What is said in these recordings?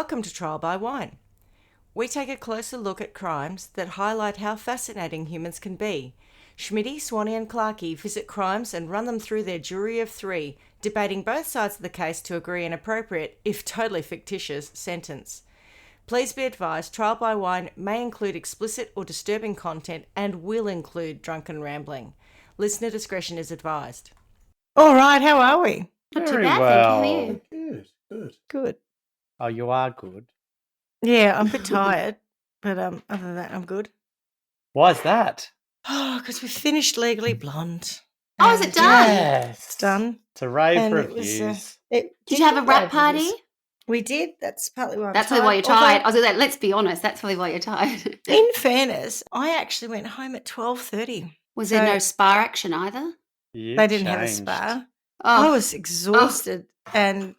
Welcome to Trial by Wine. We take a closer look at crimes that highlight how fascinating humans can be. Schmitty, Swanee and Clarky visit crimes and run them through their jury of three, debating both sides of the case to agree an appropriate, if totally fictitious, sentence. Please be advised, Trial by Wine may include explicit or disturbing content and will include drunken rambling. Listener discretion is advised. All right, how are we? Not too Very bad, well. thank you. Good. Good. Oh, you are good. Yeah, I'm a bit tired, but other than that, I'm good. Why is that? Oh, because we finished Legally Blonde. Oh, is it done? Yes. It's done. It's a rave And reviews. Did you have a rap party? We did. That's partly why I'm That's tired. probably why you're tired. I was like, let's be honest, that's probably why you're tired. In fairness, I actually went home at 12:30. Was there no spa action either? They didn't have a spa. Oh, I was exhausted and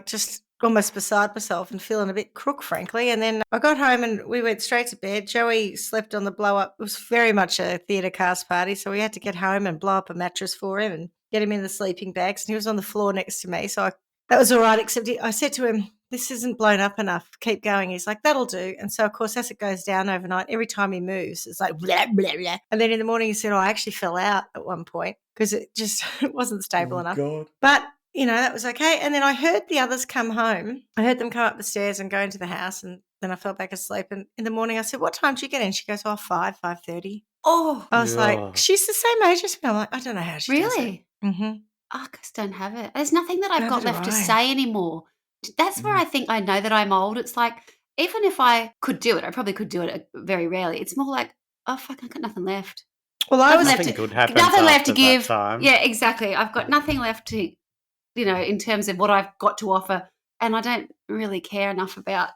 just almost beside myself and feeling a bit crook, frankly. And then I got home and we went straight to bed. Joey slept on the blow up. It was very much a theatre cast party, so we had to get home and blow up a mattress for him and get him in the sleeping bags. And he was on the floor next to me, so that was all right, except I said to him, this isn't blown up enough. Keep going. He's like, that'll do. And so, of course, as it goes down overnight, every time he moves, it's like blah, blah, blah. And then in the morning he said, I actually fell out at one point because it just wasn't stable enough. God. But, that was okay. And then I heard the others come home. I heard them come up the stairs and go into the house, and then I fell back asleep. And in the morning I said, what time did you get in? She goes, 5:30. Oh, I was like, she's the same age as me. I'm like, I don't know how she does it. really? Mm-hmm. I just don't have it. There's nothing that I've got Neither left do to I. say anymore. That's where I think I know that I'm old. It's like, even if I could do it, I probably could do it very rarely. It's more like, oh, fuck, I've got nothing left. Well, I was Nothing good happens Nothing left to after that give. time. Yeah, exactly. I've got nothing left to, in terms of what I've got to offer. And I don't really care enough about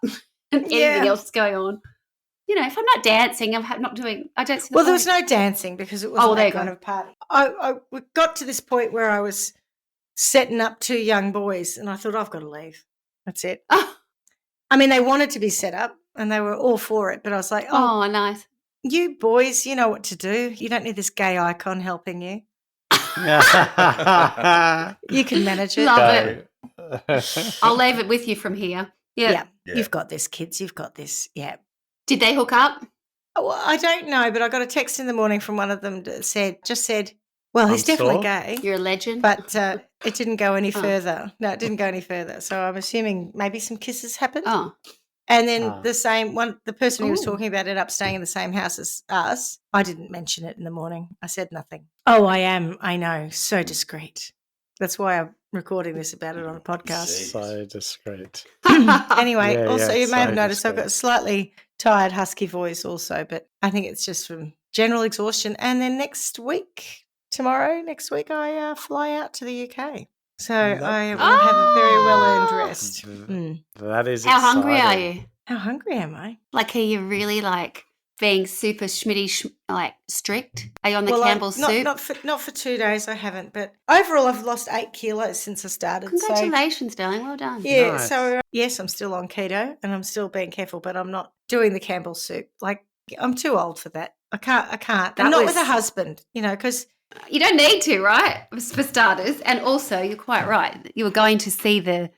anything else that's going on. If I'm not dancing, I'm not doing, I don't see the Well, there point. was no dancing because it wasn't there that you kind go. of party. I got to this point where I was setting up two young boys and I thought, I've got to leave. That's it. Oh, I mean, they wanted to be set up and they were all for it, but I was like, nice. you boys, you know what to do. You don't need this gay icon helping you. You can manage it. Love it. I'll leave it with you from here. Yeah. You've got this, kids. You've got this. Yeah. Did they hook up? Oh, well, I don't know, but I got a text in the morning from one of them that said, well, he's definitely gay. You're a legend. But it didn't go any further. No, it didn't go any further. So I'm assuming maybe some kisses happened. Oh. And then the person he was talking about ended up staying in the same house as us. I didn't mention it in the morning. I said nothing. Oh, I know. So discreet. That's why I'm recording this about it on a podcast. So discreet. Anyway, you may have noticed I've got a slightly tired, husky voice also, but I think it's just from general exhaustion. And then next week, I fly out to the UK. So I will have a very well-earned rest. That is How exciting. hungry are you? How hungry am I? Like, are you really being super strict? Are you on the Campbell's soup? Not for 2 days. I haven't, but overall, I've lost 8 kilos since I started. Congratulations, darling. Well done. Yeah. Nice. So yes, I'm still on keto and I'm still being careful, but I'm not doing the Campbell's soup. Like, I'm too old for that. I can't. And not with a husband, because you don't need to, right? For starters, and also you're quite right. You were going to see the,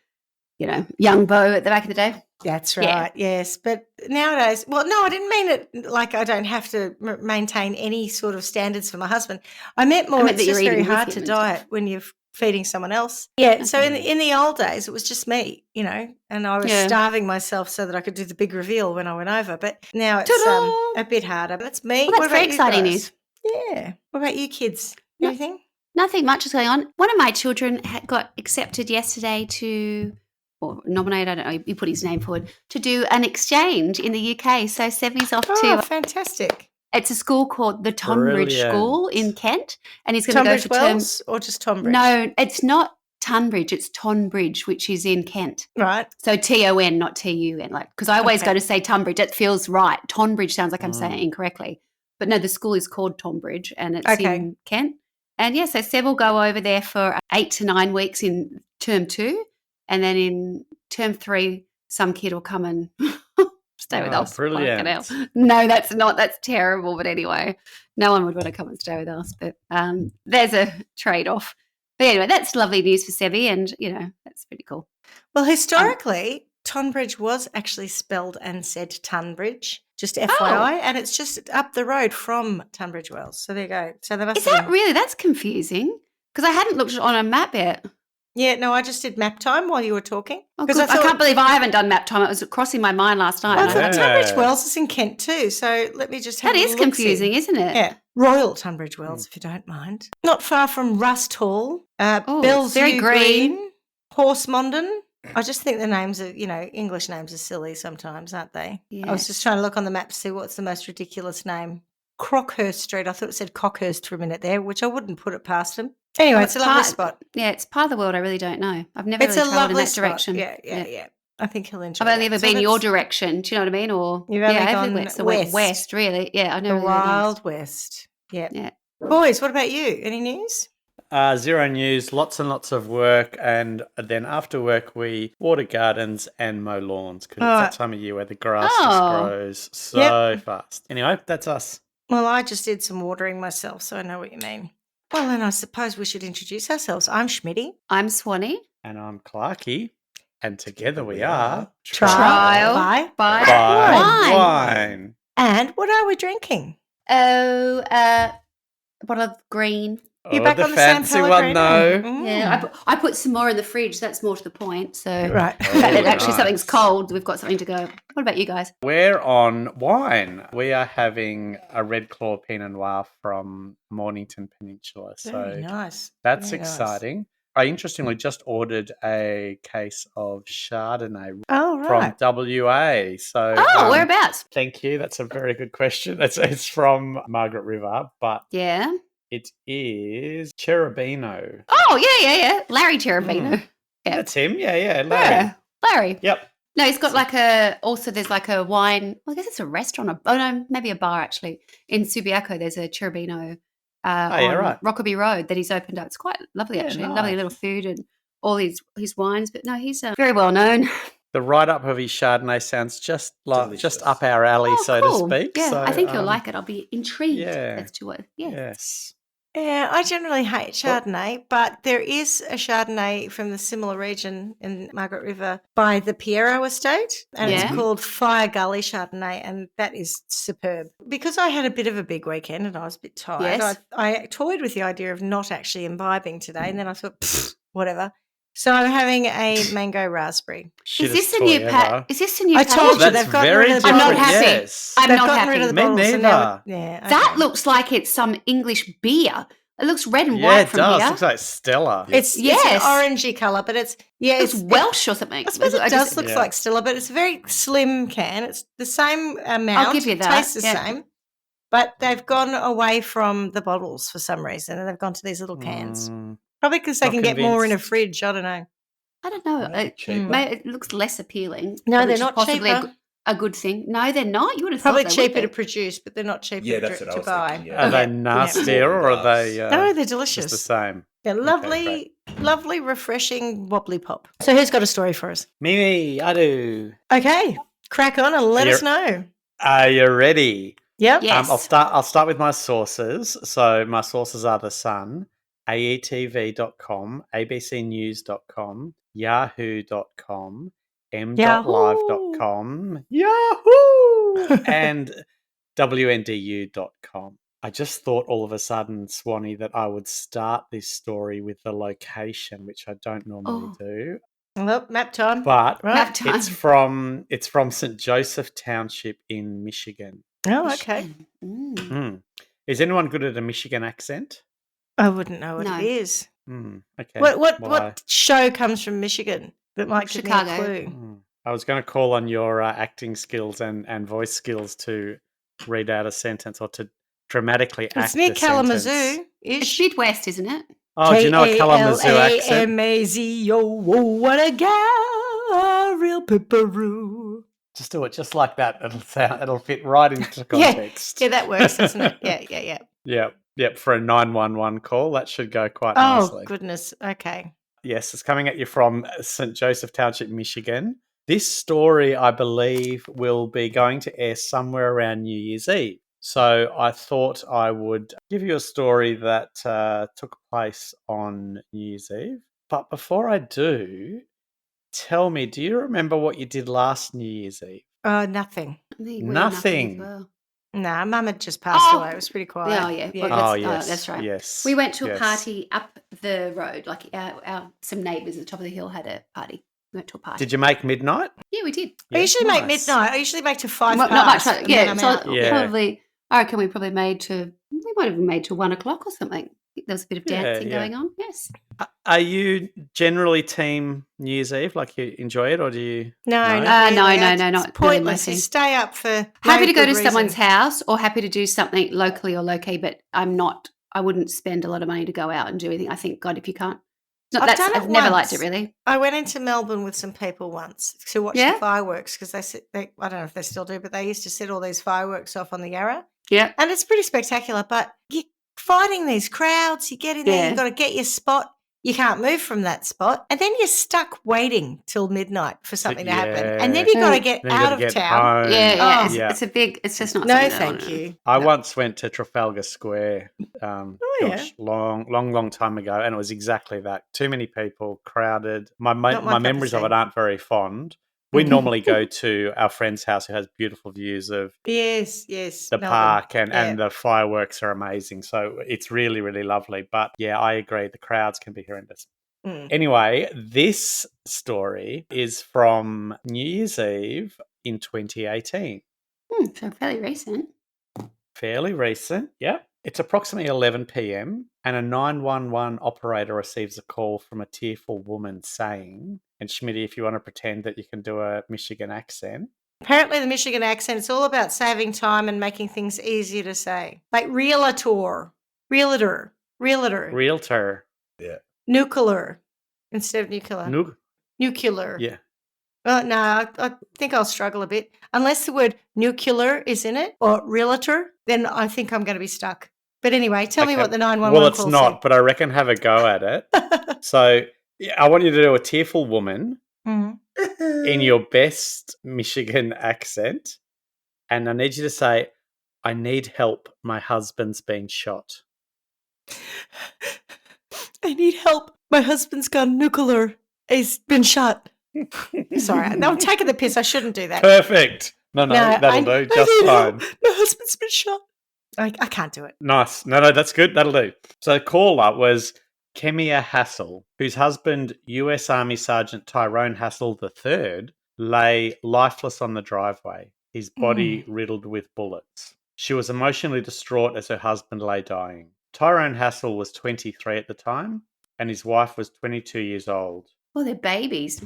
young beau at the back of the day. That's right. Yeah. Yes, but nowadays, well, no, I didn't mean it like I don't have to maintain any sort of standards for my husband. I meant more. It's just very hard to diet when you're feeding someone else. Yeah. Okay. So in the old days, it was just me, and I was starving myself so that I could do the big reveal when I went over. But now it's a bit harder. But that's me. Well, that's very exciting news. Yeah. What about you kids? Anything? Nothing much is going on. One of my children got accepted yesterday or nominated, I don't know, you put his name forward, to do an exchange in the UK. So Sevi's off to... Oh, fantastic. It's a school called the Tonbridge School in Kent. And he's going to go for Wells or just Tonbridge? No, it's not Tunbridge, it's Tonbridge, which is in Kent. Right. So T-O-N, not T-U-N. Because I always go to say Tunbridge. It feels right. Tonbridge sounds like I'm saying it incorrectly. But no, the school is called Tonbridge and it's in Kent. And so Seb will go over there for 8 to 9 weeks in term 2. And then in term 3, some kid will come and stay with us. Brilliant. No, that's not. That's terrible. But anyway, no one would want to come and stay with us. But there's a trade-off. But anyway, that's lovely news for Sebi and, that's pretty cool. Well, historically, Tonbridge was actually spelled and said Tunbridge, just FYI, and it's just up the road from Tunbridge Wells. So there you go. So they must Is have that been- really? That's confusing because I hadn't looked on a map yet. Yeah, no, I just did map time while you were talking. Oh, Because I can't believe I haven't done map time. It was crossing my mind last night. Well, I thought Yeah. Tunbridge Wells is in Kent too, so let me just have That a is look-see. confusing, isn't it? Yeah, Royal Tunbridge Wells, if you don't mind. Not far from Rust Hall, it's very Bellsview green. Horsemondon. I just think the names are, English names are silly sometimes, aren't they? I was just trying to look on the map to see what's the most ridiculous name. Crockhurst Street. I thought it said Cockhurst for a minute there, which I wouldn't put it past them. Anyway, it's a lovely spot. Yeah, it's part of the world I really don't know. I've never It's really a travelled in lovely that direction. spot. Yeah. I think he'll enjoy it. I've only ever been your direction. Do you know what I mean? Or You've only gone everywhere. So west. west, really. Yeah, I know. The Wild West. Yeah. Boys, what about you? Any news? Zero news, lots and lots of work, and then after work we water gardens and mow lawns because it's that time of year where the grass just grows so fast. Anyway, that's us. Well, I just did some watering myself, so I know what you mean. Well, then I suppose we should introduce ourselves. I'm Schmitty. I'm Swanee. And I'm Clarky. And together we are Trial by Wine. And what are we drinking? Oh, bottle of green. You're back the on the San fancy one, though. Yeah, I put some more in the fridge. That's more to the point. So, Right. the fact that actually nice. something's cold, we've got something to go. What about you guys? We're on wine. We are having a Red Claw Pinot Noir from Mornington Peninsula. So Very nice. that's Very nice. exciting. I interestingly just ordered a case of Chardonnay Oh, right. from WA. So, whereabouts? Thank you. That's a very good question. It's from Margaret River, but Yeah. it is Cherubino. Oh, yeah. Larry Cherubino. Yeah. That's him. Yeah, Larry. Yeah, Larry. Yep. No, he's got there's like a wine, well, I guess it's a restaurant. Oh, no, maybe a bar actually. In Subiaco, there's a Cherubino on Rockaby Road that he's opened up. It's quite lovely, actually. nice. Lovely little food and all his wines. But no, he's very well known. The write-up of his Chardonnay sounds just up our alley, so cool. to speak. Yeah, so, I think you'll like it. I'll be intrigued as to what. Yeah. Yes. Yeah, I generally hate Chardonnay, but there is a Chardonnay from the similar region in Margaret River by the Piero Estate, and it's called Fire Gully Chardonnay, and that is superb. Because I had a bit of a big weekend and I was a bit tired, I toyed with the idea of not actually imbibing today, and then I thought, whatever. So I'm having a mango raspberry. Is this the new pack? Is this the new I told you That's they've gotten very rid of the I'm not bottles. happy. Yes. I'm They've not gotten happy. rid of the Me bottles. and neither. now- That looks like it's some English beer. It looks red and Yeah, white it from does. here. Looks like Stella. It's an orangey colour, but it's It's Welsh or something. I suppose it does look like Stella, but it's a very slim can. It's the same amount. I'll give you that. Tastes the same, but they've gone away from the bottles for some reason, and they've gone to these little cans. Probably because they Not can get more in a convinced. fridge. I don't know. I don't know. It looks less appealing. No, which they're is not possibly cheaper. a good thing. No, they're not. You would have Probably thought they would cheaper to be. produce, but they're not cheaper to buy. Thinking, yeah. Are they nastier or are they No, they're delicious. just the same? They're lovely, lovely, refreshing wobbly pop. So who's got a story for us? Mimi, I do. Okay, crack on and let You're- us know. Are you ready? Yep. Yes. I'll start with my sources. So my sources are The Sun, aetv.com, abcnews.com, yahoo.com, m.live.com, Yahoo! and wndU.com. I just thought all of a sudden, Swanee, that I would start this story with the location, which I don't normally do. Well, map time. But Map time. it's from St. Joseph Township in Michigan. Oh, okay. Is anyone good at a Michigan accent? I wouldn't know what No. it is. Okay. What show comes from Michigan that might give me a Chicago. clue? I was going to call on your acting skills and voice skills to read out a sentence or to dramatically act It's near a sentence. Kalamazoo. It's Midwest, isn't it? Oh, do you know a Kalamazoo accent? Kalamazoo, what a gal, a real pipperoo. Just do it just like that. It'll fit right into context. Yeah, that works, doesn't it? Yeah. Yep. For a 911 call, that should go quite Oh, nicely. goodness. Okay. Yes, it's coming at you from St. Joseph Township, Michigan. This story, I believe, will be going to air somewhere around New Year's Eve. So I thought I would give you a story that took place on New Year's Eve. But before I do, Tell me, do you remember what you did last New Year's Eve? Nothing. I think we had nothing as Nothing. well. Nah, Mum had just passed away. It was pretty quiet. Oh, yeah. Yeah. Well, Yes. that's right. Yes. We went to a yes. party up the road. Like some neighbours at the top of the hill had a party. We went to a party. Did you make midnight? Yeah, we did. I usually make Nice. midnight. I usually make to 5 Well, past. not much. And then I'm So out. Yeah. probably, I reckon we might have made to 1 o'clock or something. I think there was a bit of dancing going on. Yes. Are you generally team New Year's Eve? Like you enjoy it, or do you? No, No? not really. No, It's not really my pointless. thing. You stay up for Happy no to go good to someone's reason. house or happy to do something locally or low-key, but I wouldn't spend a lot of money to go out and do anything. I think, God, if you can't. I've never liked it, really. I went into Melbourne with some people once to watch the fireworks because I don't know if they still do, but they used to set all these fireworks off on the Yarra. Yeah. And it's pretty spectacular, but you're fighting these crowds. You get in there, you've got to get your spot. You can't move from that spot. And then you're stuck waiting till midnight for something to happen. And then you've got to get out of town. Home. Yeah. Oh. It's just not No, something that I thank wanna- you. I No. once went to Trafalgar Square, long time ago, and it was exactly that. Too many people, crowded. My memories of it aren't very fond. We normally go to our friend's house who has beautiful views of Yes. the park, and the fireworks are amazing. So it's really, really lovely. But yeah, I agree. The crowds can be horrendous. Anyway, this story is from New Year's Eve in 2018. So fairly recent. Fairly recent, yeah. It's approximately 11 p.m. and a 911 operator receives a call from a tearful woman saying, and Schmitty, if you want to pretend that you can do a Michigan accent. Apparently the Michigan accent, it's all about saving time and making things easier to say. Like realtor. Yeah. Nuclear instead of nuclear. Nuclear. Yeah. Well, no, I think I'll struggle a bit. Unless the word nuclear is in it or realtor, then I think I'm going to be stuck. But anyway, tell me what the 911 Well, it's call not, said. but I reckon have a go at it. So I want you to do a tearful woman in your best Michigan accent. And I need you to say, I need help. My husband's been shot. I need help. My husband's gone nuclear. He's been shot. Sorry, no, I'm taking the piss. I shouldn't do that. Perfect. No, that'll do. Just fine. My husband's been shot. I can't do it. Nice. No, that's good. That'll do. So the caller was Kemia Hassell, whose husband, U.S. Army Sergeant Tyrone Hassell III, lay lifeless on the driveway, his body riddled with bullets. She was emotionally distraught as her husband lay dying. Tyrone Hassell was 23 at the time, and his wife was 22 years old. Well, they're babies.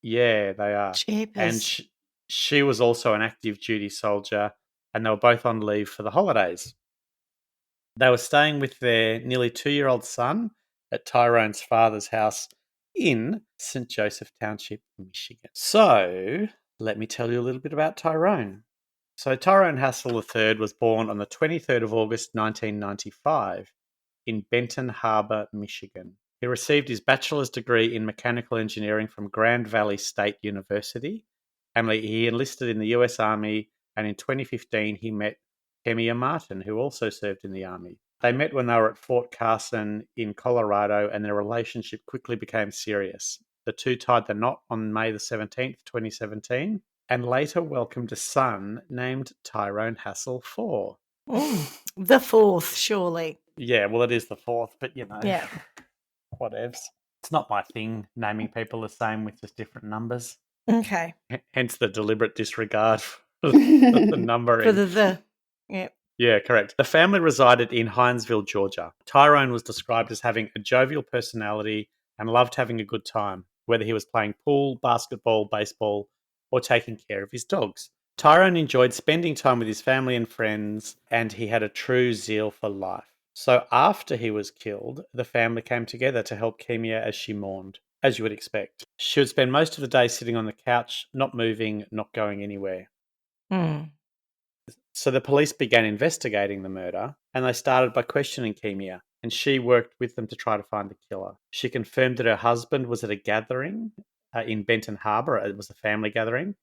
Yeah, they are. Jeepers. And she was also an active duty soldier, and they were both on leave for the holidays. They were staying with their nearly 2-year-old son at Tyrone's father's house in St. Joseph Township, Michigan. So, let me tell you a little bit about Tyrone. So, Tyrone Hassell III was born on the 23rd of August 1995 in Benton Harbor, Michigan. He received his bachelor's degree in mechanical engineering from Grand Valley State University, and he enlisted in the U.S. Army, and in 2015 he met Kemia Martin, who also served in the Army. They met when they were at Fort Carson in Colorado, and their relationship quickly became serious. The two tied the knot on May the 17th, 2017, and later welcomed a son named Tyrone Hassell IV. The fourth, surely. Yeah, well, it is the fourth, but Yeah. whatevs. It's not my thing, naming people the same with just different numbers. Okay. Hence the deliberate disregard for the numbering. For the. Yeah. Yeah, correct. The family resided in Hinesville, Georgia. Tyrone was described as having a jovial personality and loved having a good time, whether he was playing pool, basketball, baseball, or taking care of his dogs. Tyrone enjoyed spending time with his family and friends, and he had a true zeal for life. So after he was killed, the family came together to help Kemia as she mourned, as you would expect. She would spend most of the day sitting on the couch, not moving, not going anywhere. So the police began investigating the murder, and they started by questioning Kemia, and she worked with them to try to find the killer. She confirmed that her husband was at a gathering in Benton Harbor. It was a family gathering,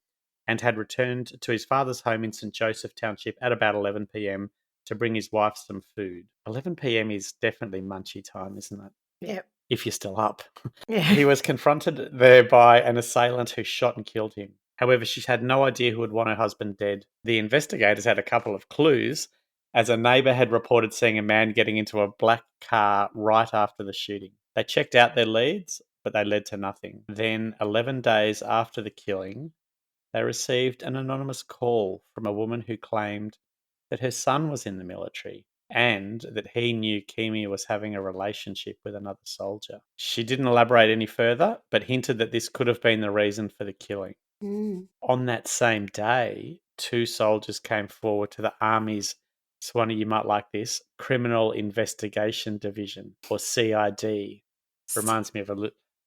and had returned to his father's home in St. Joseph Township at about 11 p.m. to bring his wife some food. 11 p.m. is definitely munchy time, isn't it? Yep. if you're still up. Yeah. He was confronted there by an assailant who shot and killed him. However, she had no idea who would want her husband dead. The investigators had a couple of clues, as a neighbour had reported seeing a man getting into a black car right after the shooting. They checked out their leads, but they led to nothing. Then, 11 days after the killing, they received an anonymous call from a woman who claimed that her son was in the military and that he knew Kimi was having a relationship with another soldier. She didn't elaborate any further, but hinted that this could have been the reason for the killing. On that same day, 2 soldiers came forward to the Army's, Swanee, you might like this, Criminal Investigation Division, or CID. Reminds me of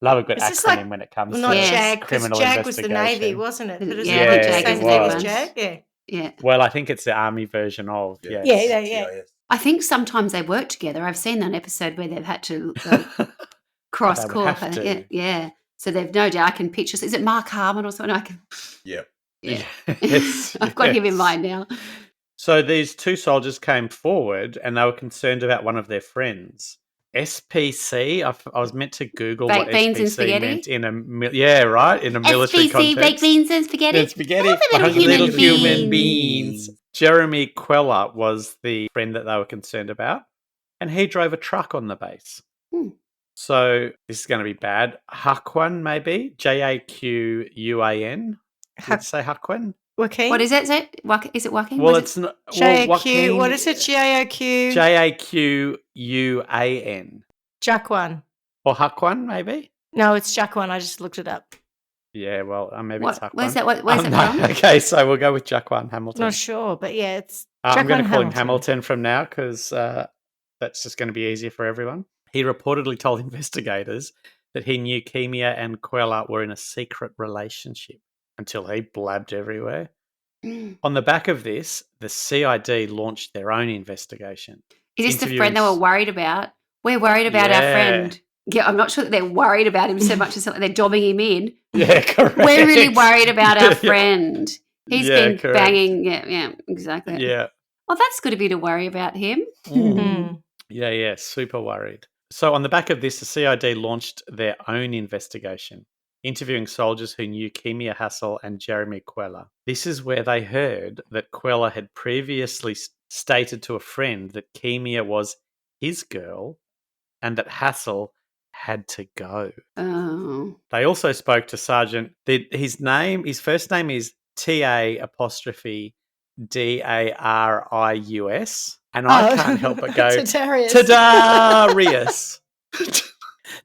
love a good acronym when it comes not to JAG, because criminal JAG was the investigation. Navy, wasn't it? But Yeah, I think JAG same is thing the as one. JAG, Yeah. Well, I think it's the Army version of, yes. Yeah. I think sometimes they work together. I've seen an episode where they've had to cross They would call. have to. Yeah. So they've no doubt. I can picture. Is it Mark Harmon or something? I can. Yep. Yeah. Yes, I've got him in yes. mind now. So these 2 soldiers came forward and they were concerned about one of their friends. SPC, I was meant to Google Baked what beans and SPC spaghetti? meant in a military SPC, context. baked beans and spaghetti. And spaghetti. Oh, the little Little human human beans. beans. Jeremy Queller was the friend that they were concerned about, and he drove a truck on the base. So this is going to be bad. Haquan, maybe? Jaquan. Did you say Haquan? Joaquin? What is it? Is it Joaquin? Well, Was it's not. JAQ. Joaquin, What is it? JAQ? Jaquan. Jaquan. Or Haquan, maybe? No, it's Jaquan. I just looked it up. Yeah, well, maybe it's Haquan. Where's that? Where's that no, from? Okay, so we'll go with Jaquan Hamilton. Not sure, but yeah, it's I'm going to Jaquan call him Hamilton from now because that's just going to be easier for everyone. He reportedly told investigators that he knew Kimia and Quella were in a secret relationship until he blabbed everywhere. On the back of this, the CID launched their own investigation. Is this the friend they were worried about? We're worried about our friend. Yeah, I'm not sure that they're worried about him so much as they're dobbing him in. Yeah, correct. We're really worried about our friend. He's been correct. banging. Yeah, exactly. Yeah. Well, that's good of you to worry about him. Yeah, super worried. So on the back of this, the CID launched their own investigation, interviewing soldiers who knew Kimia Hassell and Jeremy Quella. This is where they heard that Quella had previously stated to a friend that Kimia was his girl and that Hassell had to go. Oh. They also spoke to Sergeant. His first name is TA''DARIUS. And I can't help but go, Tadarius.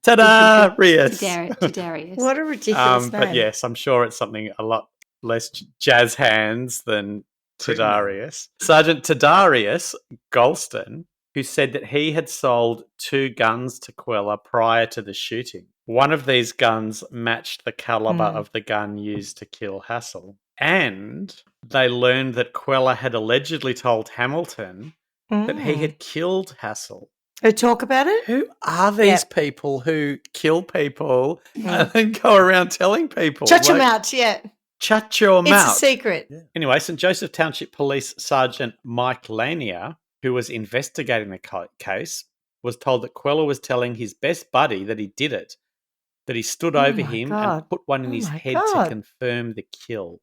Tadarius. What a ridiculous name. But yes, I'm sure it's something a lot less jazz hands than Tadarius. Sergeant Tadarius Golston, who said that he had sold 2 guns to Quella prior to the shooting. One of these guns matched the caliber of the gun used to kill Hassell. And they learned that Quella had allegedly told Hamilton that he had killed Hassell. Who talk about it? Who are these people who kill people and then go around telling people? Shut your mouth, yeah. Shut your mouth. It's a secret. Yeah. Anyway, St. Joseph Township Police Sergeant Mike Lanier, who was investigating the case, was told that Quella was telling his best buddy that he did it, that he stood over him and put one in his head to confirm the kill.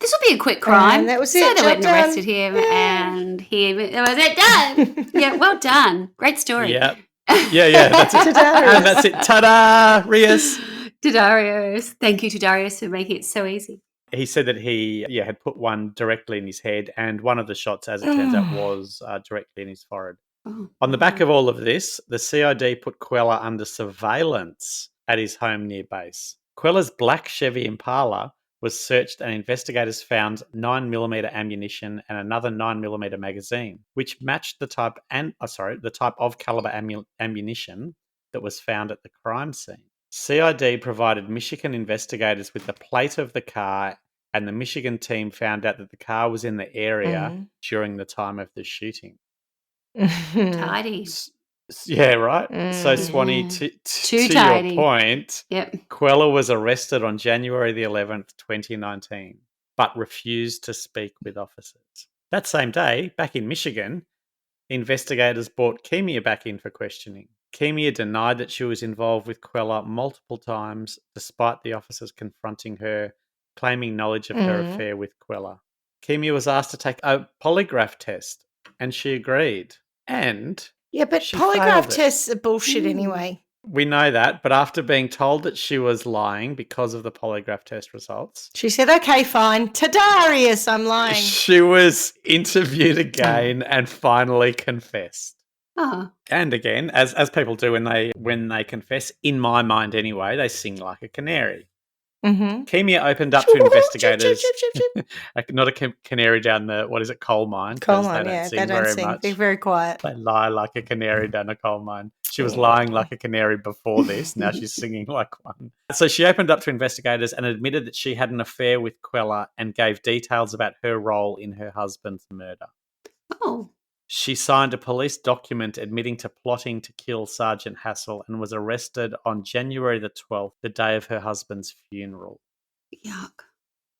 This will be a quick crime. And that was so it. they went and Done. arrested him, and that was it. Done. Yeah, well done. Great story. Yeah. That's it. And that's it. Tadarius. Tadarius. Thank you, Tadarius, for making it so easy. He said that he had put one directly in his head, and one of the shots, as it turns out, was directly in his forehead. Oh. On the back of all of this, the CID put Quella under surveillance at his home near base. Quella's black Chevy Impala was searched, and investigators found 9mm ammunition and another 9mm magazine, which matched the type of caliber ammunition that was found at the crime scene. CID provided Michigan investigators with the plate of the car, and the Michigan team found out that the car was in the area during the time of the shooting. Tidy. Yeah, right? So, Swanee, to tidy. Your point, Quella was arrested on January the 11th, 2019, but refused to speak with officers. That same day, back in Michigan, investigators brought Kimia back in for questioning. Kemia denied that she was involved with Quella multiple times, despite the officers confronting her, claiming knowledge of her affair with Quella. Kemia was asked to take a polygraph test, and she agreed. And Yeah, but she polygraph failed it. tests are bullshit anyway. We know that, but after being told that she was lying because of the polygraph test results, She said, "Okay, fine. Tadarius, I'm lying." she was interviewed again and finally confessed. Oh. And again, as people do when they confess, in my mind anyway, they sing like a canary. Mm-hmm. Kemia opened up to investigators, not a canary down the coal mine. Coal mine, they don't yeah, sing they don't very sing. much. They're very quiet. They lie like a canary down a coal mine. She was lying like a canary before this. Now she's singing like one. So she opened up to investigators and admitted that she had an affair with Quella and gave details about her role in her husband's murder. Oh. She signed a police document admitting to plotting to kill Sergeant Hassell and was arrested on January the 12th, the day of her husband's funeral. Yuck.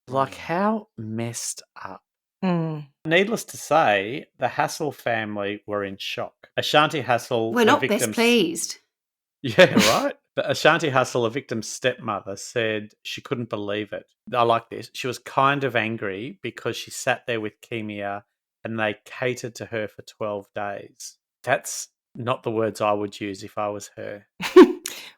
Like, how messed up. Mm. Needless to say, the Hassell family were in shock. Ashanti Hassell, We're not best pleased. Yeah, right. But Ashanti Hassell, a victim's stepmother, said she couldn't believe it. I like this. She was kind of angry because she sat there with Kemia and they catered to her for 12 days. That's not the words I would use if I was her.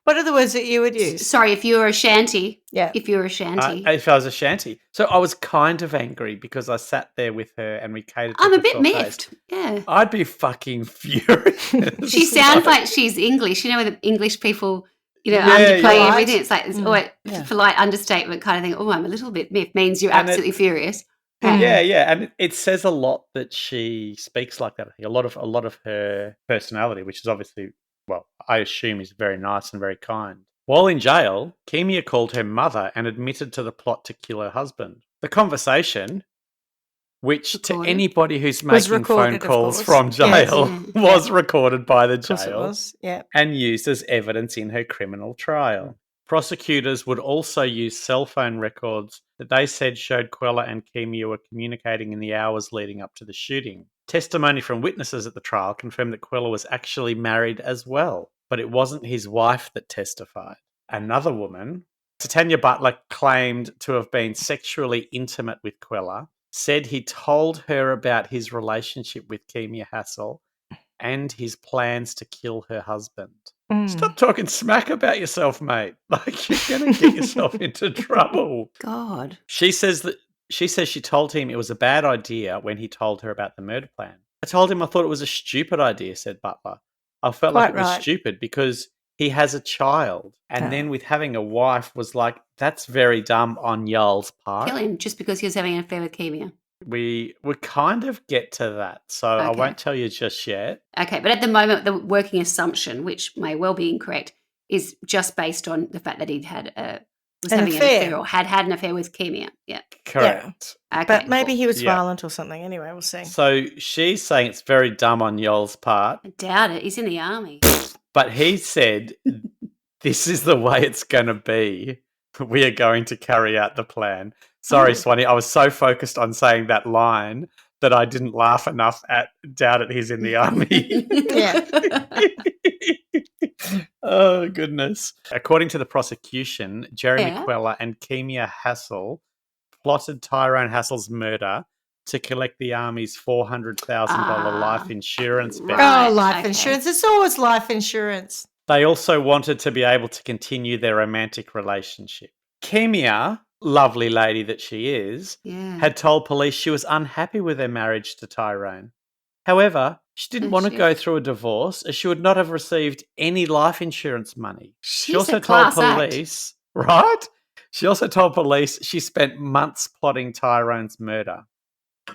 What are the words that you would use? Sorry, if you were a shanty. Yeah. If you were a shanty. If I was a shanty. So I was kind of angry because I sat there with her and we catered to her. I'm a bit 12 days. miffed. Yeah. I'd be fucking furious. She sounds like she's English. You know, with the English people, underplay everything. It's like it's polite understatement kind of thing. Oh, I'm a little bit miffed means you're absolutely furious. Yeah, and it says a lot that she speaks like that. I think a lot of her personality, which is obviously, well, I assume is very nice and very kind. While in jail, Kemia called her mother and admitted to the plot to kill her husband. The conversation, which to anybody who's making phone calls from jail, was recorded by the jail and used as evidence in her criminal trial. Prosecutors would also use cell phone records that they said showed Quella and Kemia were communicating in the hours leading up to the shooting. Testimony from witnesses at the trial confirmed that Quella was actually married as well, but it wasn't his wife that testified. Another woman, Titania Butler, claimed to have been sexually intimate with Quella, said he told her about his relationship with Kemia Hassell and his plans to kill her husband. Stop talking smack about yourself, mate. Like, you're going to get yourself into trouble. God. She says she told him it was a bad idea when he told her about the murder plan. I told him I thought it was a stupid idea, said Butler. I felt like it was stupid because he has a child. And then with having a wife was like, that's very dumb on y'all's part. Kill him just because he was having an affair with Kemia. We would kind of get to that, so I won't tell you just yet. Okay, but at the moment, the working assumption, which may well be incorrect, is just based on the fact that he was having an affair or had an affair with Kemia. Yeah, correct. Yeah. Okay, but maybe he was violent or something. Anyway, we'll see. So she's saying it's very dumb on y'all's part. I doubt it. He's in the army. But he said, "This is the way it's going to be. We are going to carry out the plan." Sorry, Swanee, I was so focused on saying that line that I didn't laugh enough at doubt it he's in the army. Oh, goodness. According to the prosecution, Jeremy Quella and Kemia Hassell plotted Tyrone Hassell's murder to collect the Army's $400,000 life insurance benefit. Oh, life insurance. It's always life insurance. They also wanted to be able to continue their romantic relationship. Kemia, lovely lady that she is, had told police she was unhappy with her marriage to Tyrone. However, she didn't want to go through a divorce as she would not have received any life insurance money. She also told police, right? She also told police she spent months plotting Tyrone's murder.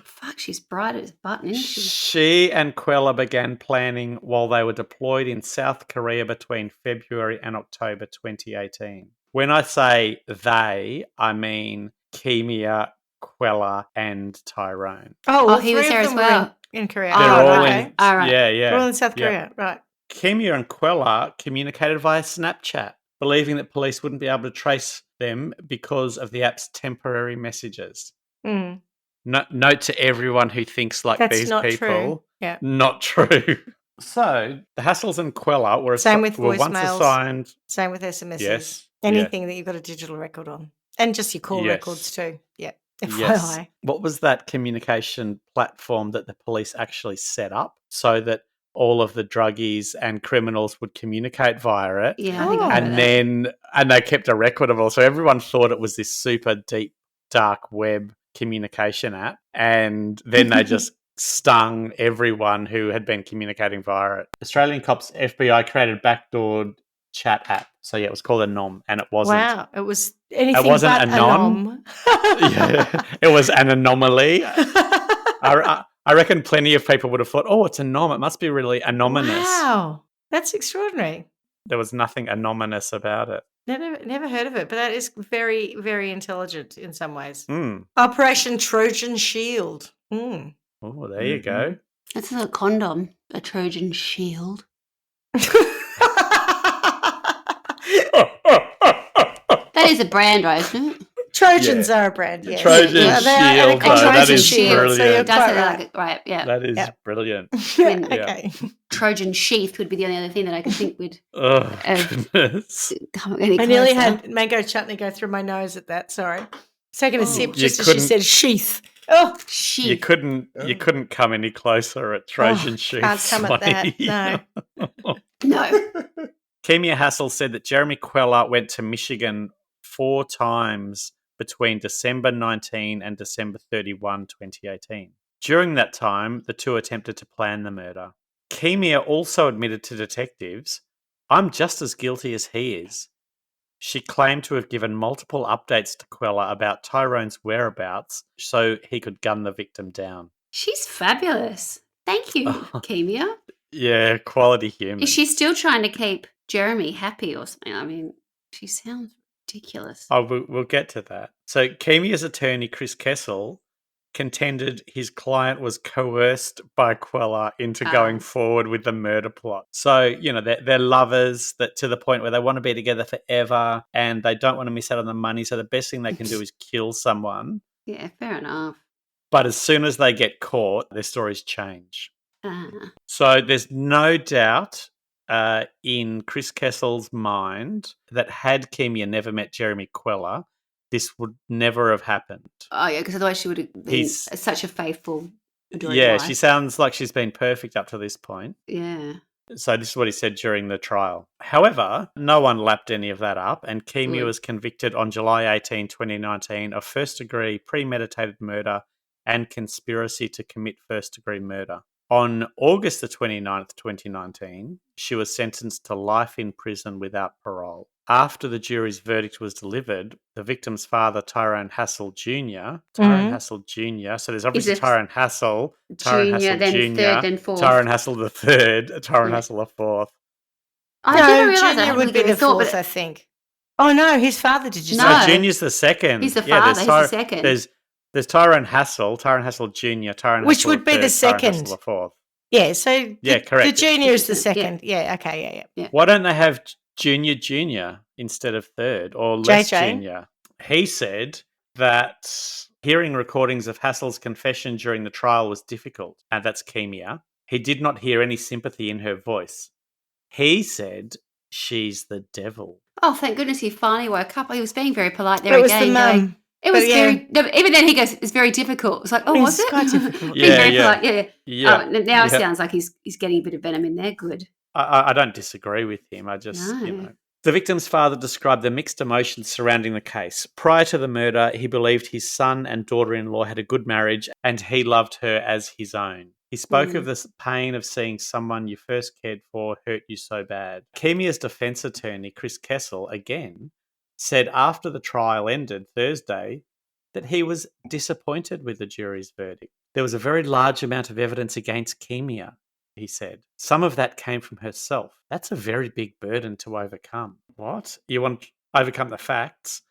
Fuck, she's bright as a button, isn't she? She and Quella began planning while they were deployed in South Korea between February and October 2018. When I say they, I mean Kemia, Quella, and Tyrone. Oh, he was there as well. In Korea. They're all in. All right. Yeah. They're all in South Korea, right. Kemia and Quella communicated via Snapchat, believing that police wouldn't be able to trace them because of the app's temporary messages. Note to everyone who thinks like these people. True. Yeah. Not true. So the Hassells and Queller were, Same with were once voicemails. assigned. Same with SMSs. Yes. Anything that you've got a digital record on. And just your call records too. Yeah. Yes. FYI. What was that communication platform that the police actually set up so that all of the druggies and criminals would communicate via it? Yeah, I think I heard And they kept a record of it. So everyone thought it was this super deep, dark web communication app. And then they just stung everyone who had been communicating via it. Australian cops, FBI created backdoor chat app. So yeah, it was called a nom, and it wasn't. Wow, it was anything It wasn't but a nom. Yeah, it was an anomaly. I reckon plenty of people would have thought, "Oh, it's a nom. It must be really anomalous." Wow, that's extraordinary. There was nothing anomalous about it. Never heard of it, but that is very, very intelligent in some ways. Mm. Operation Trojan Shield. Mm. Oh, there you go. That's a condom, a Trojan shield. That is a brand, right, isn't it? Trojans are a brand, yes. Trojan Shield, that is brilliant. So you're Does quite it right. like it, right? Yeah. That is brilliant. Okay. Trojan sheath would be the only other thing that I could think would. Oh, goodness. I nearly had mango chutney go through my nose at that. Sorry, taking a sip just as she said sheath. Oh, sheath. You couldn't come any closer at Trojan sheath. Can't come at that. No. Kemia Hassell said that Jeremy Queller went to Michigan 4 times between December 19 and December 31, 2018. During that time, the two attempted to plan the murder. Kemia also admitted to detectives, "I'm just as guilty as he is." She claimed to have given multiple updates to Queller about Tyrone's whereabouts so he could gun the victim down. She's fabulous. Thank you, Kemia. Yeah, quality human. Is she still trying to keep Jeremy happy or something? I mean, she sounds ridiculous. Oh, we'll get to that. So Kemia's attorney, Chris Kessel, contended his client was coerced by Queller into going forward with the murder plot. So, they're lovers that to the point where they want to be together forever and they don't want to miss out on the money. So the best thing they can do is kill someone. Yeah, fair enough. But as soon as they get caught, their stories change. So there's no doubt in Chris Kessel's mind that had Kemia never met Jeremy Queller, this would never have happened. Oh, yeah, because otherwise she would have been such a faithful, adoring wife. She sounds like she's been perfect up to this point. Yeah. So this is what he said during the trial. However, no one lapped any of that up, and Kemia was convicted on July 18, 2019 of first-degree premeditated murder and conspiracy to commit first-degree murder. On August the 29th, 2019, she was sentenced to life in prison without parole. After the jury's verdict was delivered, the victim's father, Tyrone Hassell Jr., so there's obviously Tyrone Hassell, Tyrone Hassell then Jr., third, then fourth. Tyrone Hassell the third, Tyrone Hassell the fourth. I didn't realise that. Junior would be the fourth, I think. Oh, no, his father, did you say? No. So Junior's the second. He's the father, he's the second. There's Tyrone Hassell Jr., which would be the second. Tyrone Hassell the fourth. Yeah, so correct. The junior is the second. Yeah, okay, yeah. Why don't they have Junior instead of third or less JJ? Junior? He said that hearing recordings of Hassell's confession during the trial was difficult, and that's Kemia. He did not hear any sympathy in her voice. He said she's the devil. Oh, thank goodness he finally woke up. He was being very polite there It was again. the mum. It was very. No, even then, he goes, "It's very difficult." It's like, "Oh, was it?" Quite difficult. Being very polite. Yeah. Now it sounds like he's getting a bit of venom in there. Good. I don't disagree with him. I just, The victim's father described the mixed emotions surrounding the case. Prior to the murder, he believed his son and daughter-in-law had a good marriage and he loved her as his own. He spoke of the pain of seeing someone you first cared for hurt you so bad. Kemia's defense attorney, Chris Kessel, again, said after the trial ended Thursday that he was disappointed with the jury's verdict. There was a very large amount of evidence against Kemia, he said. Some of that came from herself. That's a very big burden to overcome. What? You want to overcome the facts?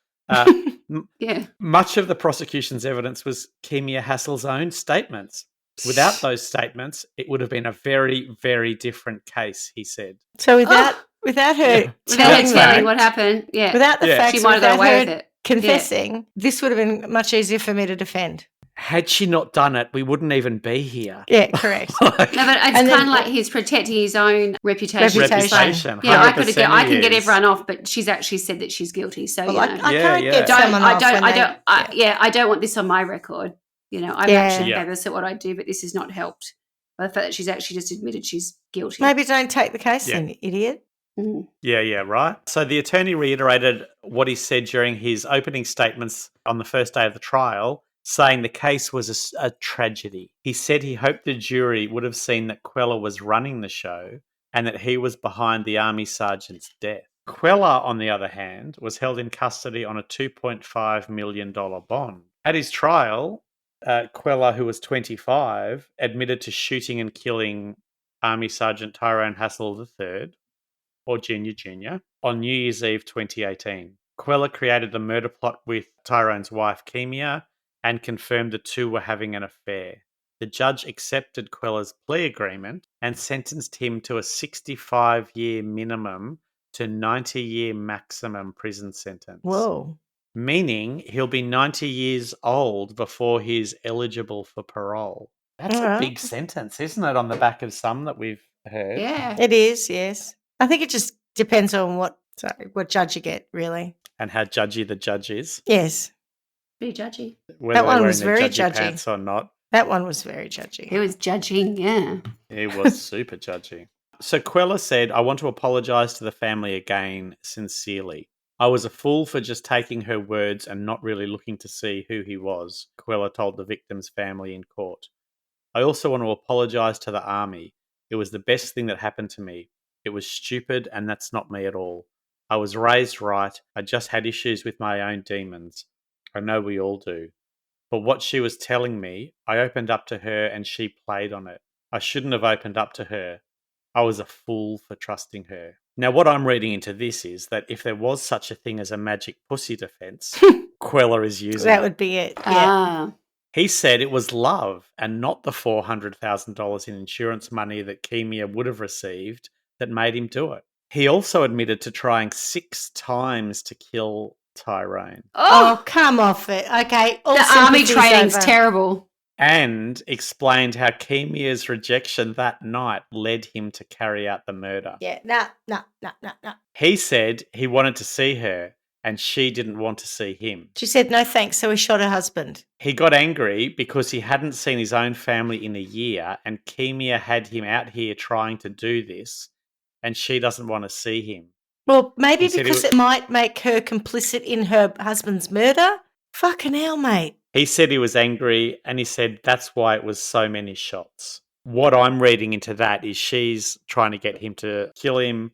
Much of the prosecution's evidence was Kemia Hassell's own statements. Without those statements, it would have been a very, very different case, he said. So without her telling what happened, without the facts, she might have got away with it. Confessing, this would have been much easier for me to defend. had she not done it, we wouldn't even be here. Yeah, correct. No, but it's And kind then- of like he's protecting his own reputation. Reputation. Yeah, I 100% can get he is. everyone off, but she's actually said that she's guilty. So Well, you I know, can't Yeah, get yeah. someone off when they- I don't want this on my record. You know, I'm Yeah. actually Yeah. fabulous at what I do, but this has not helped. By the fact that she's actually just admitted she's guilty. Maybe don't take the case Yeah. then, idiot. Mm. Yeah, right. So the attorney reiterated what he said during his opening statements on the first day of the trial, saying the case was a tragedy. He said he hoped the jury would have seen that Queller was running the show and that he was behind the army sergeant's death. Queller, on the other hand, was held in custody on a $2.5 million bond. At his trial, Queller, who was 25, admitted to shooting and killing Army Sergeant Tyrone Hassell III, or Junior, on New Year's Eve 2018. Queller created the murder plot with Tyrone's wife, Kemia, and confirmed the two were having an affair. The judge accepted Queller's plea agreement and sentenced him to a 65-year minimum to 90-year maximum prison sentence. Whoa. Meaning he'll be 90 years old before he's eligible for parole. That's All a right. big sentence, isn't it, on the back of some that we've heard? Yeah. It is, yes. I think it just depends on what judge you get, really. And how judgy the judge is. Yes. Be judgy. Whether That one they're was wearing their very judgy judgy. pants or not. That one was very judgy. He was judging, yeah. He was super judgy. So Queller said, I want to apologise to the family again, sincerely. I was a fool for just taking her words and not really looking to see who he was, Queller told the victim's family in court. I also want to apologise to the army. It was the best thing that happened to me. It was stupid and that's not me at all. I was raised right. I just had issues with my own demons. I know we all do. But what she was telling me, I opened up to her and she played on it. I shouldn't have opened up to her. I was a fool for trusting her. Now, what I'm reading into this is that if there was such a thing as a magic pussy defense, Queller is using That it. would be it. Yeah. Ah. He said it was love and not the $400,000 in insurance money that Kemia would have received that made him do it. He also admitted to trying 6 times to kill Tyrone Oh, come off it. Okay. All the army sympathy's training's over. terrible. and explained how Kemia's rejection that night led him to carry out the murder. Yeah. No. He said he wanted to see her and she didn't want to see him. She said no thanks, so he shot her husband. He got angry because he hadn't seen his own family in a year and Kemia had him out here trying to do this and she doesn't want to see him. Well, maybe He said because it might make her complicit in her husband's murder. Fucking hell, mate. He said he was angry and he said that's why it was so many shots. What I'm reading into that is she's trying to get him to kill him.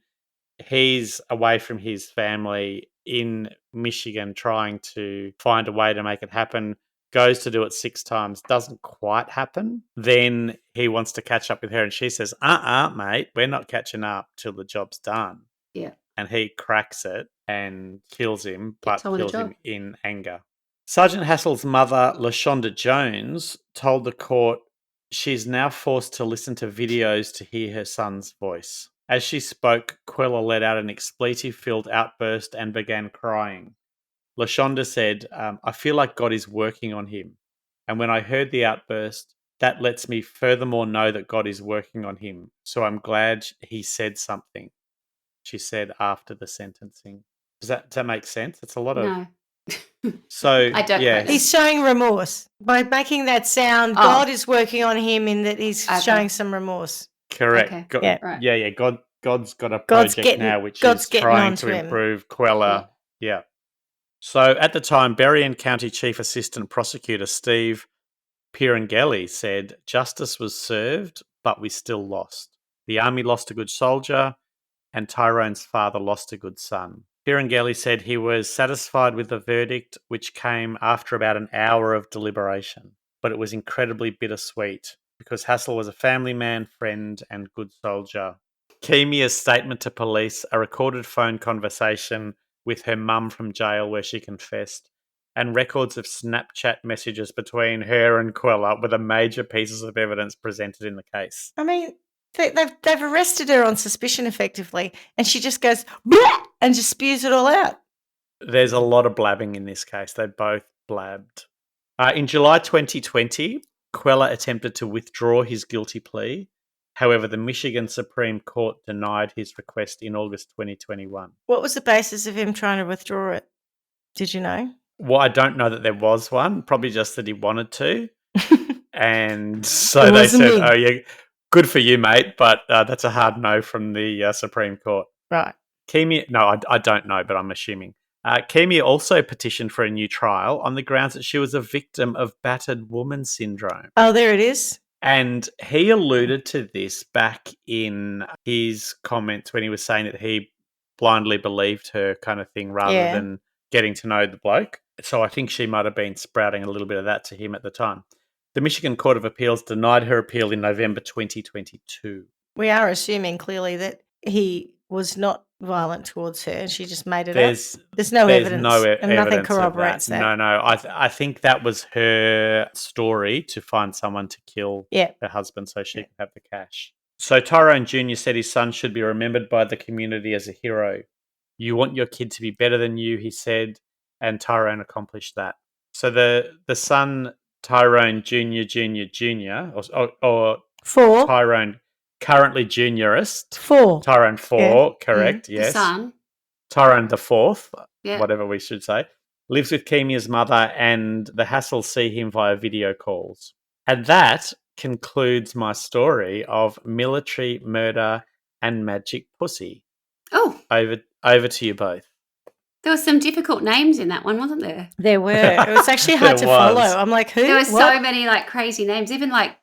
He's away from his family in Michigan trying to find a way to make it happen. Goes to do it 6 times, doesn't quite happen. Then he wants to catch up with her and she says, mate, we're not catching up till the job's done. Yeah. And he cracks it and kills him, but Gets on with the kills him job. in anger. Sergeant Hassell's mother, LaShonda Jones, told the court she's now forced to listen to videos to hear her son's voice. As she spoke, Queller let out an expletive-filled outburst and began crying. LaShonda said, I feel like God is working on him. And when I heard the outburst, that lets me furthermore know that God is working on him. So I'm glad he said something, she said after the sentencing. Does that make sense? It's a lot of... No. So, I don't yeah. quite know. He's showing remorse. By making that sound, Oh. God is working on him in that he's Okay. showing some remorse. Correct. Okay. God, Yeah. Right. Yeah. God's got a God's project getting- now which God's is getting trying onto to him. improve Queller. Yeah. So at the time, Berrien County Chief Assistant Prosecutor Steve Pirangelli said justice was served, but we still lost. The army lost a good soldier, and Tyrone's father lost a good son. Pirangelli said he was satisfied with the verdict, which came after about an hour of deliberation, but it was incredibly bittersweet because Hassell was a family man, friend, and good soldier. Kemia's statement to police, a recorded phone conversation with her mum from jail where she confessed, and records of Snapchat messages between her and Queller were the major pieces of evidence presented in the case. I mean, they've arrested her on suspicion effectively, and she just goes, "Bleh," and just spews it all out. There's a lot of blabbing in this case. They both blabbed. In July 2020, Queller attempted to withdraw his guilty plea. However, the Michigan Supreme Court denied his request in August 2021. What was the basis of him trying to withdraw it? Did you know? Well, I don't know that there was one. Probably just that he wanted to. And so they said, oh, yeah, good for you, mate, but that's a hard no from the Supreme Court. Right. Keamia, no, I don't know, but I'm assuming. Keamia also petitioned for a new trial on the grounds that she was a victim of battered woman syndrome. Oh, there it is. And he alluded to this back in his comments when he was saying that he blindly believed her kind of thing rather than getting to know the bloke. So I think she might have been sprouting a little bit of that to him at the time. The Michigan Court of Appeals denied her appeal in November 2022. We are assuming clearly that he was not violent towards her and she just made it up. There's no evidence. And nothing corroborates that. No. I think that was her story to find someone to kill her husband so she could have the cash. So Tyrone Jr. said his son should be remembered by the community as a hero. You want your kid to be better than you, he said, and Tyrone accomplished that. So the son, Tyrone Jr., or Four. Tyrone, currently juniorist. Four. Tyrone 4, correct, yes. The son. Tyrone the 4th, whatever we should say, lives with Keamia's mother, and the Hassells see him via video calls. And that concludes my story of military murder and magic pussy. Oh. Over to you both. There were some difficult names in that one, wasn't there? There were. It was actually hard to follow. I'm like, who? There were so many like crazy names. Even like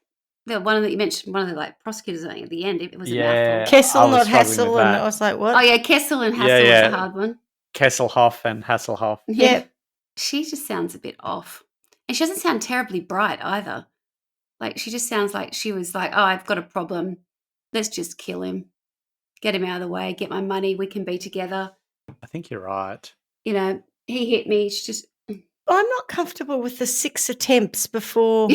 the one that you mentioned, one of the like prosecutors I think, at the end. It was a mouthful. Kessel, not Hassell, and I was like, what? Oh yeah, Kessel and Hassell was a hard one. Kesselhoff and Hasselhoff. Yeah. She just sounds a bit off. And she doesn't sound terribly bright either. Like she just sounds like she was like, oh, I've got a problem. Let's just kill him. Get him out of the way. Get my money. We can be together. I think you're right. You know, he hit me. It's just... I'm not comfortable with the 6 attempts before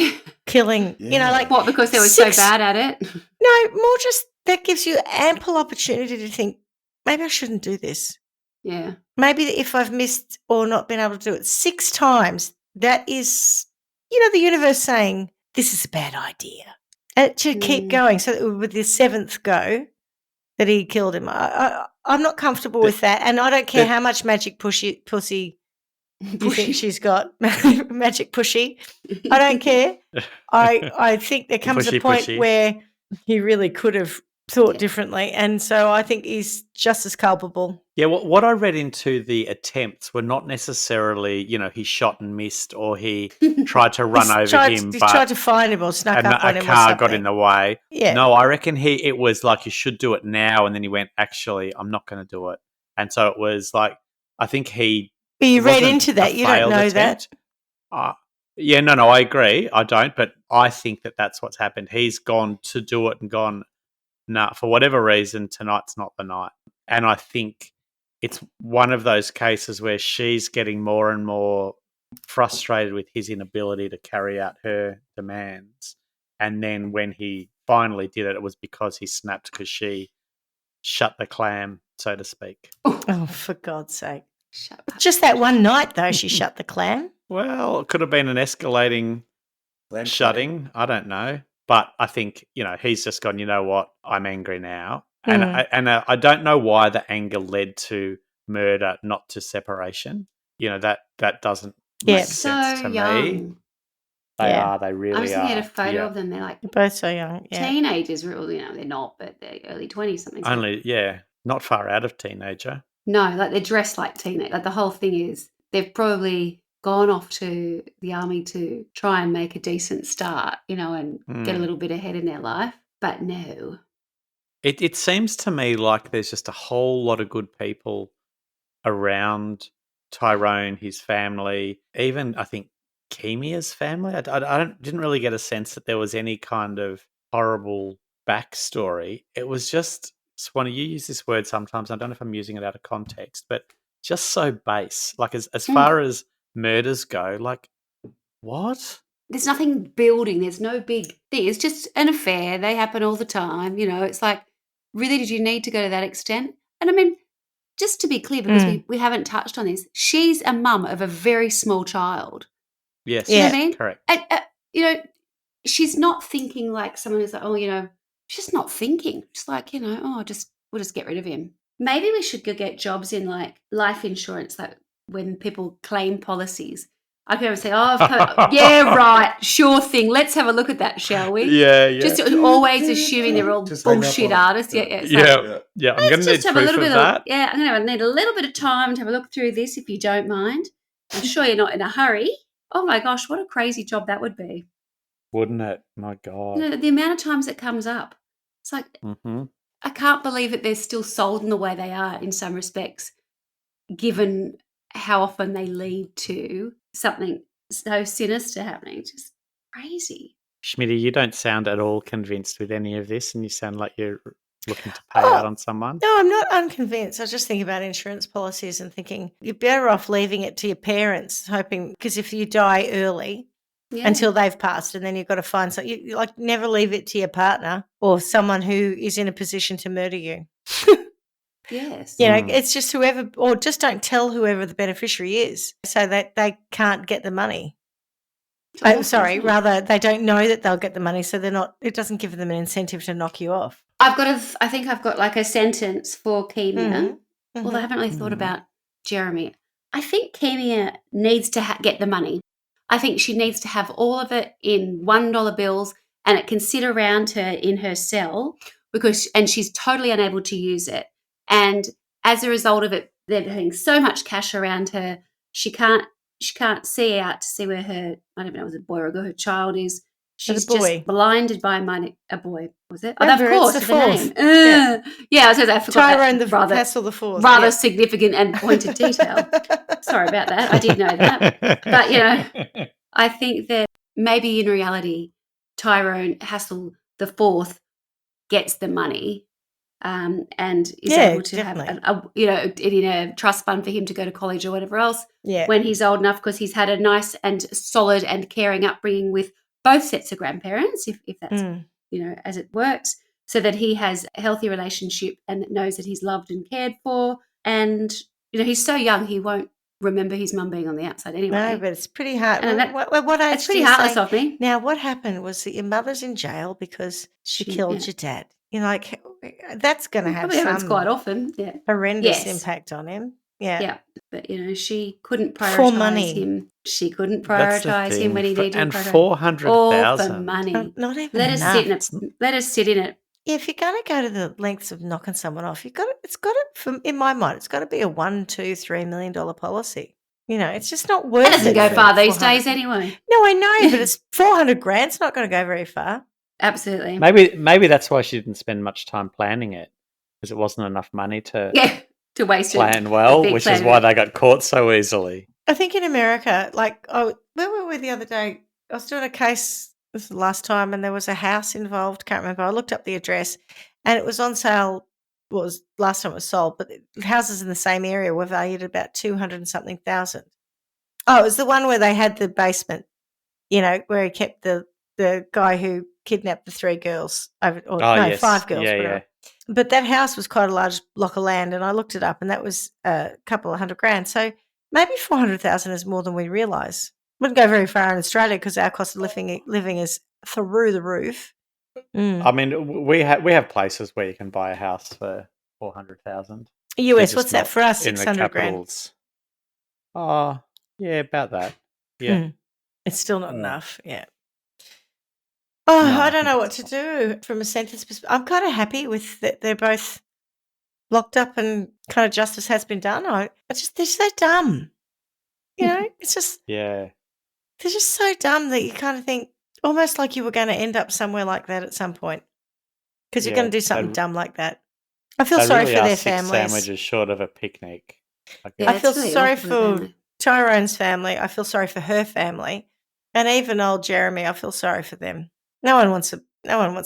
killing. You know, like what? Because they were so bad at it? No, more just that gives you ample opportunity to think, maybe I shouldn't do this. Yeah. Maybe if I've missed or not been able to do it 6 times, that is, you know, the universe saying this is a bad idea. And it should keep going. So with the 7th go that he killed him, I'm not comfortable with that. And I don't care how much magic pussy you think she's got. Magic pushy. I don't care. I think there comes a point where he really could have thought differently. And so I think he's just as culpable. Yeah, what I read into the attempts were not necessarily, you know, he shot and missed or he tried to run over him. He tried to find him or snuck up on him or something. A car got in the way. Yeah. No, I reckon it was like, you should do it now. And then he went, actually, I'm not going to do it. And so it was like, I think he... But you read into that. You don't know that. Yeah, no, I agree. I don't. But I think that that's what's happened. He's gone to do it and gone, nah, for whatever reason, tonight's not the night. And I think it's one of those cases where she's getting more and more frustrated with his inability to carry out her demands. And then when he finally did it, it was because he snapped because she shut the clam, so to speak. Oh, for God's sake. Just that one night, though, she shut the clam. Well, it could have been an escalating shutting. I don't know. But I think, you know, he's just gone, you know what, I'm angry now. And I don't know why the anger led to murder, not to separation. You know, that doesn't make sense to me. They really are. I was looking at a photo of them. They're like... They're both so young. Yeah. Teenagers, really, you know, they're not, but they're early 20s, something. Not far out of teenager. No, like they're dressed like teenage. Like the whole thing is they've probably gone off to the army to try and make a decent start, you know, and get a little bit ahead in their life. But no. It seems to me like there's just a whole lot of good people around Tyrone, his family, even I think Keamia's family. I didn't really get a sense that there was any kind of horrible backstory. It was just... Swanee, you use this word sometimes. I don't know if I'm using it out of context, but just so base. Like as far as murders go, like what? There's nothing building. There's no big thing. It's just an affair. They happen all the time. You know, it's like, really, did you need to go to that extent? And I mean, just to be clear, because we haven't touched on this, she's a mum of a very small child. Yes. You know what I mean? Correct. And, she's not thinking like someone who's like, she's just not thinking. She's like, we'll just get rid of him. Maybe we should go get jobs in like life insurance, like when people claim policies. I can say, yeah, right, sure thing. Let's have a look at that, shall we? Yeah, yeah. Just always assuming they're all Just hang up bullshit on 'em. artists. Yeah. Yeah. I'm going to need Let's have a proof little of bit that. I'm going to need a little bit of time to have a look through this, if you don't mind. I'm sure you're not in a hurry. Oh my gosh, what a crazy job that would be. Wouldn't it? My God. The amount of times it comes up, it's like, Mm-hmm. I can't believe that they're still sold in the way they are in some respects, given how often they lead to something so sinister happening. Just crazy. Schmitty, you don't sound at all convinced with any of this, and you sound like you're looking to pay out on someone. No, I'm not unconvinced. I was just thinking about insurance policies and thinking you're better off leaving it to your parents, hoping, because if you die early until they've passed, and then you've got to find something, you like never leave it to your partner or someone who is in a position to murder you. Yes. It's just whoever, or just don't tell whoever the beneficiary is so that they can't get the money. Rather they don't know that they'll get the money, so it doesn't give them an incentive to knock you off. I think I've got like a sentence for Kemia. Mm-hmm. Well, I haven't really thought about Jeremy. I think Kemia needs to get the money. I think she needs to have all of it in $1 bills, and it can sit around her in her cell and she's totally unable to use it. And as a result of it, there being so much cash around her, she can't see out to see where her, I don't know, was it a boy or a girl, her child is. She's just blinded by money. A boy, was it? Remember, of course, it's the fourth. name. I forgot Tyrone that. Hassell the fourth. Rather significant and pointed detail. Sorry about that. I did know that. But, I think that maybe in reality, Tyrone Hassell the fourth gets the money and is able to definitely have, in a trust fund for him to go to college or whatever else Yeah. when he's old enough, because he's had a nice and solid and caring upbringing with both sets of grandparents, if that's, as it works, so that he has a healthy relationship and knows that he's loved and cared for. And, he's so young, he won't remember his mum being on the outside anyway. No, but it's pretty hard. And what age it's pretty do you heartless say? of me. Now, what happened was that your mother's in jail because she killed your dad. That's going to have probably happens some quite often. Yeah. horrendous impact on him. Yeah. Yeah. But, she couldn't For prioritise money. him. She couldn't That's the prioritise him when he thing. needed And to prioritise. 400,000. All for money. Not even Let us enough. sit in it. Let us sit in it. Yeah, if you're going to go to the lengths of knocking someone off, in my mind, it's got to be a $1, $2, $3 million policy. It's just not worth it. That doesn't go for far these 400. days anyway. No, I know, but it's 400 grand. It's not going to go very far. Absolutely. Maybe that's why she didn't spend much time planning it, because it wasn't enough money to waste plan well, which is why they got caught so easily. I think in America, where were we the other day? I was doing a case, this was the last time, and there was a house involved. Can't remember. I looked up the address, and it was on sale. Last time it was sold, but the houses in the same area were valued at about 200 and something thousand. Oh, it was the one where they had the basement, where he kept the guy who kidnapped the 3 girls, 5 girls, whatever. Yeah. But that house was quite a large block of land, and I looked it up, and that was a couple of $100,000. So maybe 400,000 is more than we realise. Wouldn't go very far in Australia because our cost of living is through the roof. I mean, we have places where you can buy a house for 400,000. US, what's that for us? 600 grand. Oh, yeah, about that. Yeah, it's still not enough. Yeah. Oh, no, I don't know what to do from a sentence perspective. I'm kind of happy with that they're both locked up and kind of justice has been done. They're so dumb. It's just they're just so dumb that you kind of think almost like you were going to end up somewhere like that at some point because you're going to do something dumb like that. I feel sorry for their families. Sandwiches short of a picnic. I feel sorry for Tyrone's family. I feel sorry for her family, and even old Jeremy. I feel sorry for them. No one wants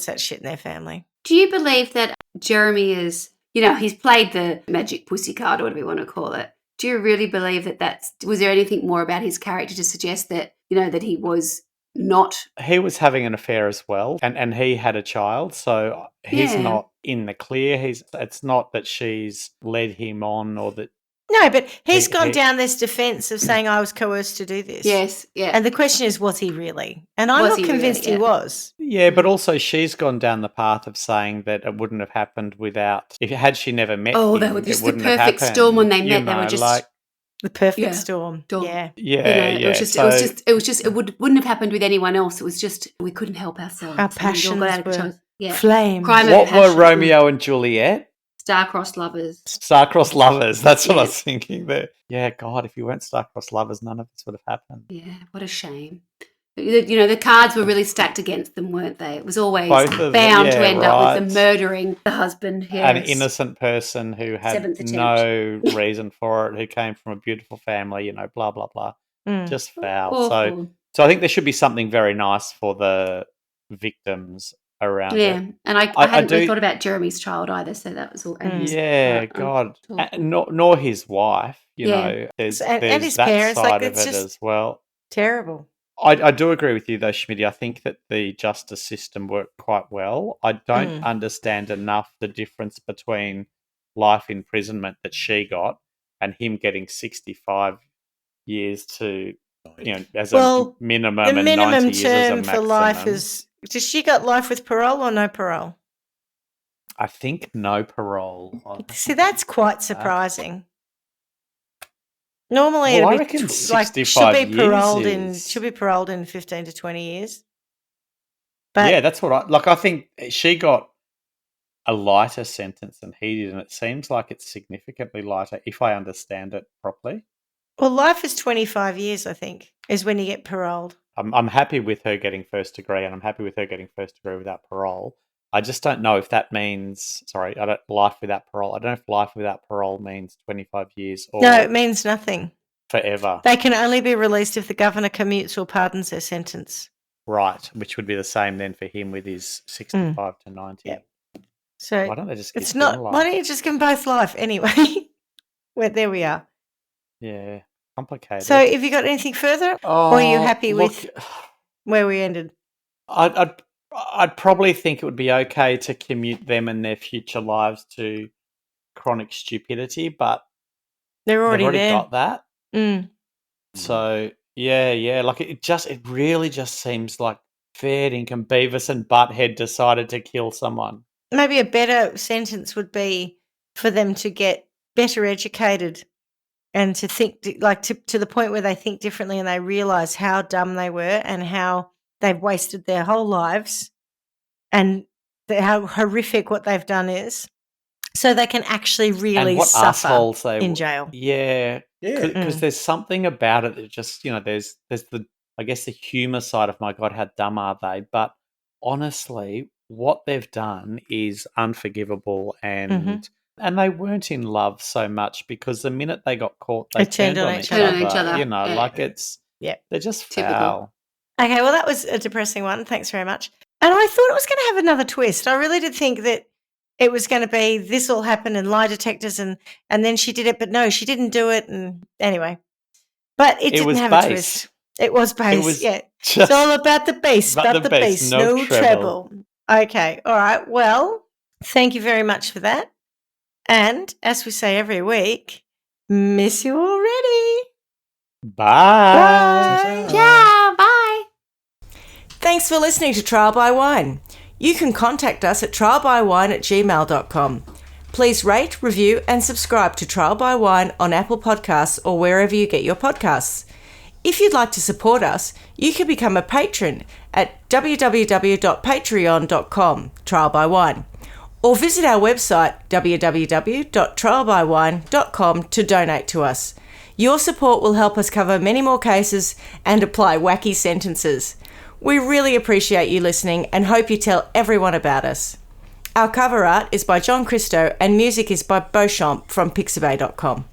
that shit in their family. Do you believe that Jeremy is, he's played the magic pussy card or whatever you want to call it? Do you really believe that was there anything more about his character to suggest that, that he was not? He was having an affair as well, and he had a child, so he's not in the clear. It's not that she's led him on or that No, but he's gone down this defence of saying I was coerced to do this. Yes, yeah. And the question is, was he really? And I'm not convinced he was. Yeah, but also she's gone down the path of saying that it wouldn't have happened without, had she never met him, they were just it the wouldn't have perfect happened. storm when they met. They were just the perfect storm. Yeah. It was just it wouldn't have happened with anyone else. It was just we couldn't help ourselves. Our passions were flames. What were Romeo and Juliet? Star-crossed lovers. Star-crossed lovers. That's what I was thinking there. Yeah, God, if you weren't star-crossed lovers, none of this would have happened. Yeah, what a shame. The cards were really stacked against them, weren't they? It was always bound to end up with them murdering the husband. Yes. An innocent person who had no reason for it, who came from a beautiful family, blah, blah, blah. Just foul. Awful. So I think there should be something very nice for the victims around it. And I hadn't really thought about Jeremy's child either, so that was all. God. Nor his wife, There's and his that parents, side of it as well. Terrible. I do agree with you, though, Schmitty. I think that the justice system worked quite well. I don't understand enough the difference between life imprisonment that she got and him getting 65 years to, as a minimum, the and minimum 90 years as a term maximum. for life is. Does she got life with parole or no parole? I think no parole. See, that's quite surprising. Normally, it'd I be reckon 65 should be paroled in 15 to 20 years. But yeah, that's what I think she got a lighter sentence than he did, and it seems like it's significantly lighter if I understand it properly. Well, life is 25 years, I think, is when you get paroled. I'm happy with her getting first degree, and I'm happy with her getting first degree without parole. I just don't know if that means life without parole. I don't know if life without parole means 25 years or no, it means nothing. Forever. They can only be released if the governor commutes or pardons their sentence. Right, which would be the same then for him with his 65 to 90. Yeah. So why don't they just? It's not. Life? Why don't you just give them both life anyway? Well, there we are. Yeah, complicated. So, have you got anything further, or are you happy with where we ended? I'd probably think it would be okay to commute them and their future lives to chronic stupidity, but they've already got that. So it really just seems like fair dinkum Beavis and Butthead decided to kill someone. Maybe a better sentence would be for them to get better educated and to think to the point where they think differently and they realise how dumb they were and how they've wasted their whole lives and how horrific what they've done is, so they can actually really suffer in jail. Yeah. Because there's something about it that just, there's the, I guess, the humour side of, my God, how dumb are they? But honestly, what they've done is unforgivable, and they weren't in love so much, because the minute they got caught, they turned on each other. They're just foul. Okay, well, that was a depressing one. Thanks very much. And I thought it was going to have another twist. I really did think that it was going to be this all happened and lie detectors and then she did it, but no, she didn't do it. And anyway, but it didn't have a twist. It was bass. It's all about the bass, about the bass, no treble. Okay, all right. Well, thank you very much for that. And as we say every week, miss you already. Bye. Ciao. Bye. Thanks for listening to Trial by Wine. You can contact us at trialbywine@gmail.com. Please rate, review and subscribe to Trial by Wine on Apple Podcasts or wherever you get your podcasts. If you'd like to support us, you can become a patron at www.patreon.com, Trial by Wine, or visit our website www.trialbywine.com to donate to us. Your support will help us cover many more cases and apply wacky sentences. We really appreciate you listening and hope you tell everyone about us. Our cover art is by John Christo and music is by Beauchamp from pixabay.com.